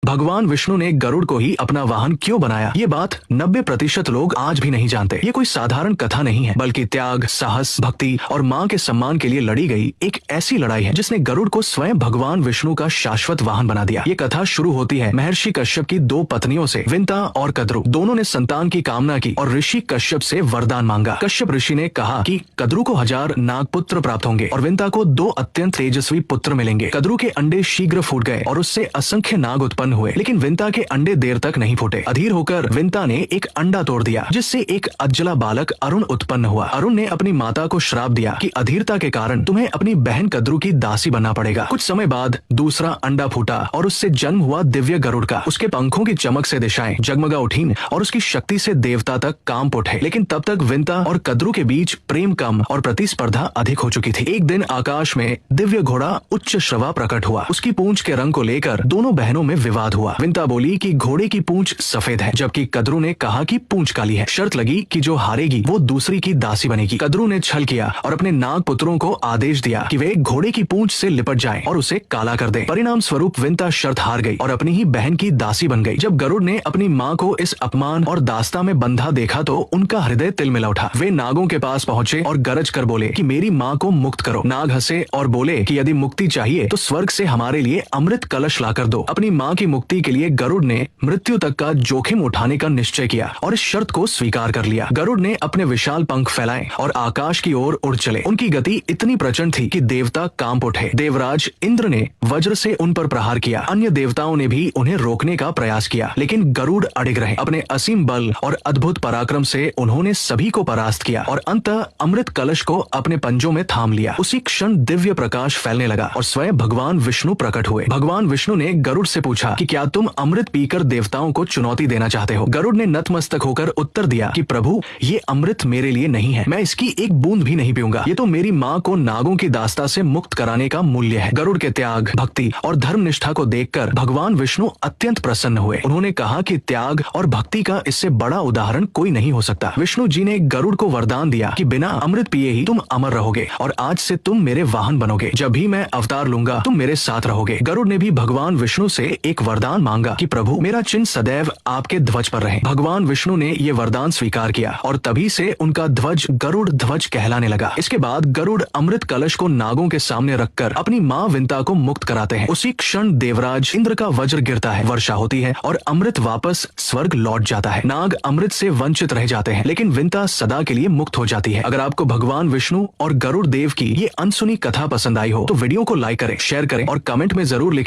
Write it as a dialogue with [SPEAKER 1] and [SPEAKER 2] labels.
[SPEAKER 1] भगवान विष्णु ने गरुड़ को ही अपना वाहन क्यों बनाया? ये बात 90% लोग आज भी नहीं जानते। ये कोई साधारण कथा नहीं है, बल्कि त्याग, साहस, भक्ति और माँ के सम्मान के लिए लड़ी गई एक ऐसी लड़ाई है जिसने गरुड़ को स्वयं भगवान विष्णु का शाश्वत वाहन बना दिया। ये कथा शुरू होती है महर्षि कश्यप की 2 पत्नियों से, विंता और कद्रु। दोनों ने संतान की कामना की और ऋषि कश्यप से वरदान मांगा। कश्यप ऋषि ने कहा कि कद्रु को 1000 नागपुत्र प्राप्त होंगे और विंता को 2 अत्यंत तेजस्वी पुत्र मिलेंगे। कद्रु के अंडे शीघ्र फूट गए और उससे असंख्य नाग उत्पन्न हुए, लेकिन विंता के अंडे देर तक नहीं फूटे। अधीर होकर विंता ने एक अंडा तोड़ दिया, जिससे एक अज्जला बालक अरुण उत्पन्न हुआ। अरुण ने अपनी माता को श्राप दिया कि अधीरता के कारण तुम्हें अपनी बहन कद्रु की दासी बनना पड़ेगा। कुछ समय बाद दूसरा अंडा फूटा और उससे जन्म हुआ दिव्य गरुड़ का। उसके पंखों की चमक से दिशाएं जगमगा उठी और उसकी शक्ति से देवता तक कांप उठे। लेकिन तब तक विंता और कद्रु के बीच प्रेम कम और प्रतिस्पर्धा अधिक हो चुकी थी। एक दिन आकाश में दिव्य घोड़ा उच्च श्रवा प्रकट हुआ। उसकी पूंछ के रंग को लेकर दोनों बहनों में विवाद हुआ। विंता बोली कि घोड़े की पूंछ सफेद है, जबकि कद्रु ने कहा कि पूंछ काली है। शर्त लगी कि जो हारेगी वो दूसरी की दासी बनेगी। कद्रु ने छल किया और अपने नाग पुत्रों को आदेश दिया कि वे घोड़े की पूंछ से लिपट जाएं और उसे काला कर दें। परिणाम स्वरूप विंता शर्त हार गई और अपनी ही बहन की दासी बन गई। जब गरुड़ ने अपनी माँ को इस अपमान और दास्ता में बंधा देखा तो उनका हृदय तिलमिला उठा। वे नागों के पास पहुंचे और गरज कर बोले कि मेरी माँ को मुक्त करो। नाग हंसे और बोले कि यदि मुक्ति चाहिए तो स्वर्ग से हमारे लिए अमृत कलश लाकर दो। अपनी माँ की मुक्ति के लिए गरुड़ ने मृत्यु तक का जोखिम उठाने का निश्चय किया और इस शर्त को स्वीकार कर लिया। गरुड़ ने अपने विशाल पंख फैलाए और आकाश की ओर उड़ चले। उनकी गति इतनी प्रचंड थी कि देवता कांप उठे। देवराज इंद्र ने वज्र से उन पर प्रहार किया। अन्य देवताओं ने भी उन्हें रोकने का प्रयास किया, लेकिन गरुड़ अडिग रहे। अपने असीम बल और अद्भुत पराक्रम से उन्होंने सभी को परास्त किया और अंततः अमृत कलश को अपने पंजों में थाम लिया। उसी क्षण दिव्य प्रकाश फैलने लगा और स्वयं भगवान विष्णु प्रकट हुए। भगवान विष्णु ने गरुड़ से पूछा कि क्या तुम अमृत पीकर देवताओं को चुनौती देना चाहते हो? गरुड़ ने नतमस्तक होकर उत्तर दिया कि प्रभु, ये अमृत मेरे लिए नहीं है। मैं इसकी एक बूंद भी नहीं पीऊंगा। ये तो मेरी माँ को नागों की दास्ता से मुक्त कराने का मूल्य है। गरुड़ के त्याग, भक्ति और धर्म निष्ठा को देखकर भगवान विष्णु अत्यंत प्रसन्न हुए। उन्होंने कहा कि त्याग और भक्ति का इससे बड़ा उदाहरण कोई नहीं हो सकता। विष्णु जी ने गरुड़ को वरदान दिया कि बिना अमृत पिए ही तुम अमर रहोगे और आज से तुम मेरे वाहन बनोगे। जब भी मैं अवतार लूंगा तुम मेरे साथ रहोगे। गरुड़ ने भी भगवान विष्णु से एक वरदान मांगा कि प्रभु, मेरा चिन्ह सदैव आपके ध्वज पर रहे। भगवान विष्णु ने ये वरदान स्वीकार किया और तभी से उनका ध्वज गरुड़ ध्वज कहलाने लगा। इसके बाद गरुड़ अमृत कलश को नागों के सामने रखकर अपनी माँ विंता को मुक्त कराते हैं। उसी क्षण देवराज इंद्र का वज्र गिरता है, वर्षा होती है और अमृत वापस स्वर्ग लौट जाता है। नाग अमृत से वंचित रह जाते हैं, लेकिन विंता सदा के लिए मुक्त हो जाती है। अगर आपको भगवान विष्णु और गरुड़ देव की ये अनसुनी कथा पसंद आई हो तो वीडियो को लाइक करें, शेयर करें और कमेंट में जरूर लिखें